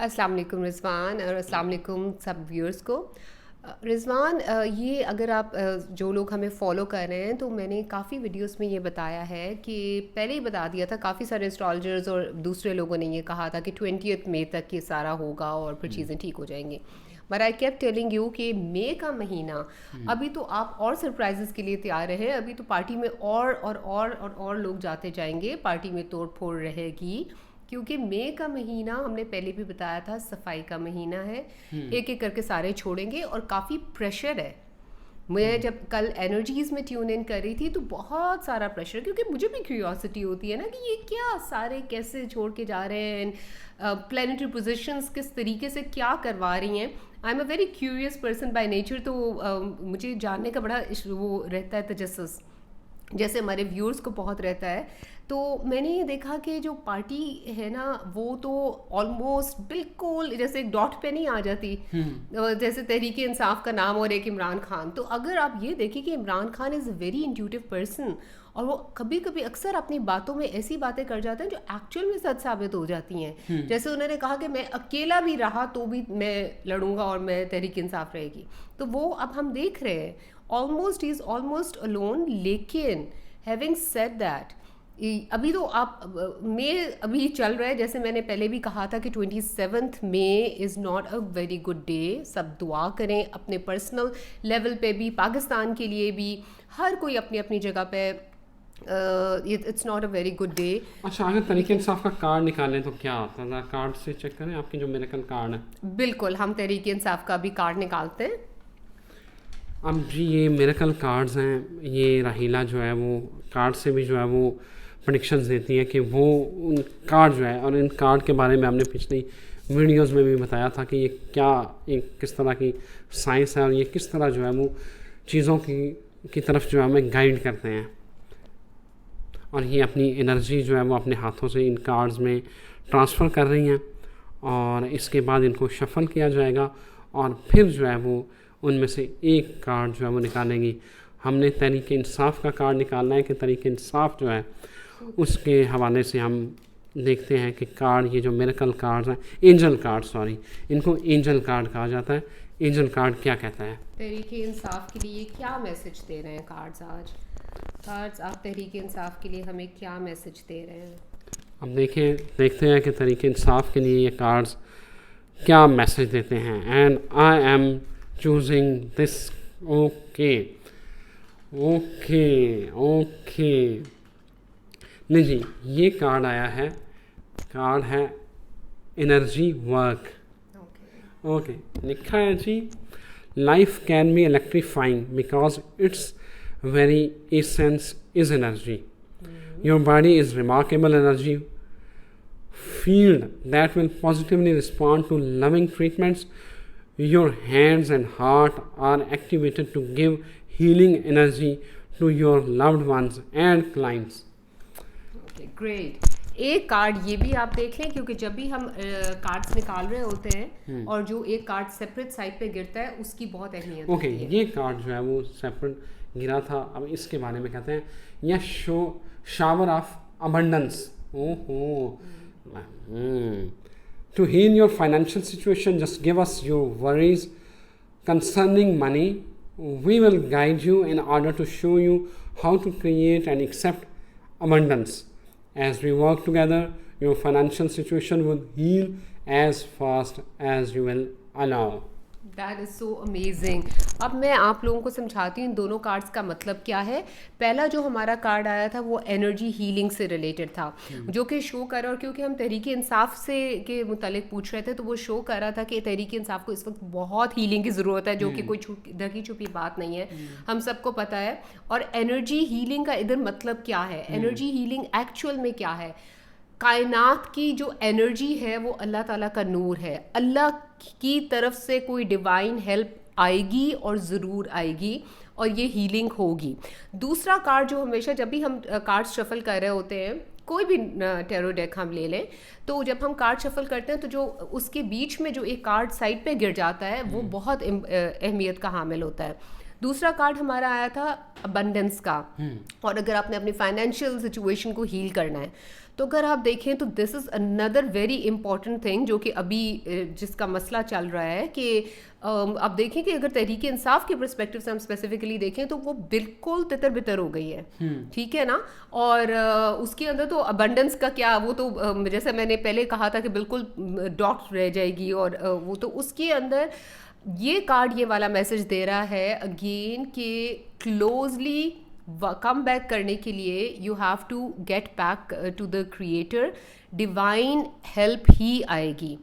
अस्सलाम वालेकुम रिज़वान और अस्सलाम वालेकुम सब व्यूअर्स को। रिज़वान, ये अगर आप जो लोग हमें फ़ॉलो कर रहे हैं तो मैंने काफ़ी वीडियोस में ये बताया है कि पहले ही बता दिया था, काफ़ी सारे एस्ट्रोलॉजर्स और दूसरे लोगों ने ये कहा था कि 20th मई तक ये सारा होगा और फिर चीज़ें ठीक हो जाएंगी। But I kept telling you कि मई का महीना अभी तो आप और सरप्राइजेस के लिए तैयार रहे। अभी तो पार्टी में और लोग जाते जाएंगे, पार्टी में तोड़ फोड़ रहेगी, क्योंकि मई का महीना हमने पहले भी बताया था सफाई का महीना है। एक एक करके सारे छोड़ेंगे और काफ़ी प्रेशर है। मैं जब कल एनर्जीज में ट्यून इन कर रही थी तो बहुत सारा प्रेशर, क्योंकि मुझे भी क्यूरियोसिटी होती है ना कि ये क्या सारे कैसे छोड़ के जा रहे हैं, प्लानिटरी पोजीशंस किस तरीके से क्या करवा रही हैं। I am a very curious person by nature, तो मुझे जानने का बड़ा वो रहता है, तजस्सुस जैसे हमारे व्यूअर्स को बहुत रहता है। तो मैंने ये देखा कि जो पार्टी है ना वो तो ऑलमोस्ट बिल्कुल जैसे एक डॉट पे नहीं आ जाती, जैसे तहरीक इंसाफ का नाम और एक इमरान खान। तो अगर आप ये देखें कि Imran Khan is a very intuitive person और वो कभी कभी अक्सर अपनी बातों में ऐसी बातें कर जाते हैं जो एक्चुअल में सच साबित हो जाती हैं। जैसे उन्होंने कहा कि मैं अकेला भी रहा तो भी मैं लड़ूंगा और मैं तहरीक इंसाफ रहेगी। तो वो अब हम देख रहे हैं ऑलमोस्ट इज ऑलमोस्ट अलोन। लेकिन हैविंग सेड दैट, अभी तो आप मई अभी चल रहा है, जैसे मैंने पहले भी कहा था कि 27 May is not a very good day. सब दुआ करें अपने पर्सनल लेवल पे भी, पाकिस्तान के लिए भी, हर कोई अपनी अपनी जगह पे। It's not a very good day. अच्छा, अगर तरीके इंसाफ का कार्ड निकालें तो क्या आता है? कार्ड से चेक करें आपकी जो मिरेकल कार्ड है। बिल्कुल, हम तहरीक इंसाफ का भी कार्ड निकालते हैं। अब जी ये मिरेकल कार्ड्स हैं, ये राहीला जो है वो कार्ड से भी जो है वो प्रेडिक्शंस देती है कि वो उन कार्ड जो है, और इन कार्ड के बारे में हमने पिछली वीडियोस में भी बताया था कि ये क्या, एक किस तरह की साइंस है और ये किस तरह जो है वो चीज़ों की तरफ जो है हमें गाइड करते हैं। और ये अपनी एनर्जी जो है वो अपने हाथों से इन कार्ड्स में ट्रांसफ़र कर रही हैं और इसके बाद इनको शफल किया जाएगा और फिर जो है वो उनमें से एक कार्ड जो है वो निकालेंगी। हमने तहरीक इंसाफ का कार्ड निकालना है कि तहरीक इंसाफ जो है उसके हवाले से हम देखते हैं कि कार्ड, ये जो मिरेकल कार्ड्स हैं, एंजल कार्ड, सॉरी, इनको एंजल कार्ड कहा जाता है। एंजल कार्ड क्या कहता है? तहरीक इंसाफ के लिए क्या मैसेज दे रहे हैं कार्ड्स आज? कार्ड्स आप तहरीक इंसाफ के लिए हमें क्या मैसेज दे रहे हैं? अब देखते हैं कि तहरीक इंसाफ के लिए ये कार्ड्स क्या मैसेज देते हैं। And I am choosing this. Okay okay okay, नहीं जी, ये कार्ड आया है, कार्ड है एनर्जी वर्क। ओके, लिखा है जी, life can be electrifying because it's very essence is energy. Your body is remarkable energy field that will positively respond to loving treatments. Your hands and heart are activated to give healing energy to your loved ones and clients. Okay, great. एक card ये भी आप देख लें, क्योंकि जब भी हम कार्ड्स निकाल रहे होते हैं और जो एक कार्ड सेपरेट साइड पे गिरता है उसकी बहुत अहमियत होती है। ये कार्ड जो है वो सेपरेट गिरा था। अब इसके बारे में कहते हैं यह शावर ऑफ अबंडेंस। ओहो, to heal your financial situation just give us your worries concerning money, we will guide you in order to show you how to create and accept abundance. As we work together, your financial situation will heal as fast as you will allow. That is so amazing. अब मैं आप लोगों को समझाती हूँ इन दोनों cards का मतलब क्या है। पहला जो हमारा कार्ड आया था वो एनर्जी हीलिंग से रिलेटेड था, जो कि शो कर रहा, और क्योंकि हम तहरीक इंसाफ से के मुतालिक पूछ रहे थे तो वो शो कर रहा था कि तहरीक इंसाफ को इस वक्त बहुत हीलिंग की ज़रूरत है, जो कि कोई ढकी छुपी बात नहीं है, हम सबको पता है। और एनर्जी हीलिंग का इधर मतलब क्या है, एनर्जी हीलिंग एक्चुअल में क्या है? कायनात की जो एनर्जी है वो अल्लाह ताला का नूर है। अल्लाह की तरफ से कोई डिवाइन हेल्प आएगी और ज़रूर आएगी और ये हीलिंग होगी। दूसरा कार्ड जो हमेशा जब भी हम कार्ड शफल कर रहे होते हैं, कोई भी टैरो डेक हम ले लें, तो जब हम कार्ड शफल करते हैं तो जो उसके बीच में जो एक कार्ड साइड पे गिर जाता है वो बहुत अहमियत का हामिल होता है। दूसरा कार्ड हमारा आया था अबंडेंस का, और अगर आपने अपनी फाइनेंशियल सिचुएशन को हील करना है तो अगर आप देखें तो this is another very important thing जो कि अभी जिसका मसला चल रहा है कि आप देखें कि अगर तहरीक इंसाफ के परस्पेक्टिव से हम स्पेसिफिकली देखें तो वो बिल्कुल तितर बितर हो गई है, ठीक है ना। और उसके अंदर तो अबंडेंस का क्या, वो तो जैसे मैंने पहले कहा था कि बिल्कुल डॉट रह जाएगी, और वो तो उसके अंदर ये कार्ड ये वाला मैसेज दे रहा है अगेन कि क्लोजली कम बैक करने के लिए you have to get back to the creator, divine help ही आएगी।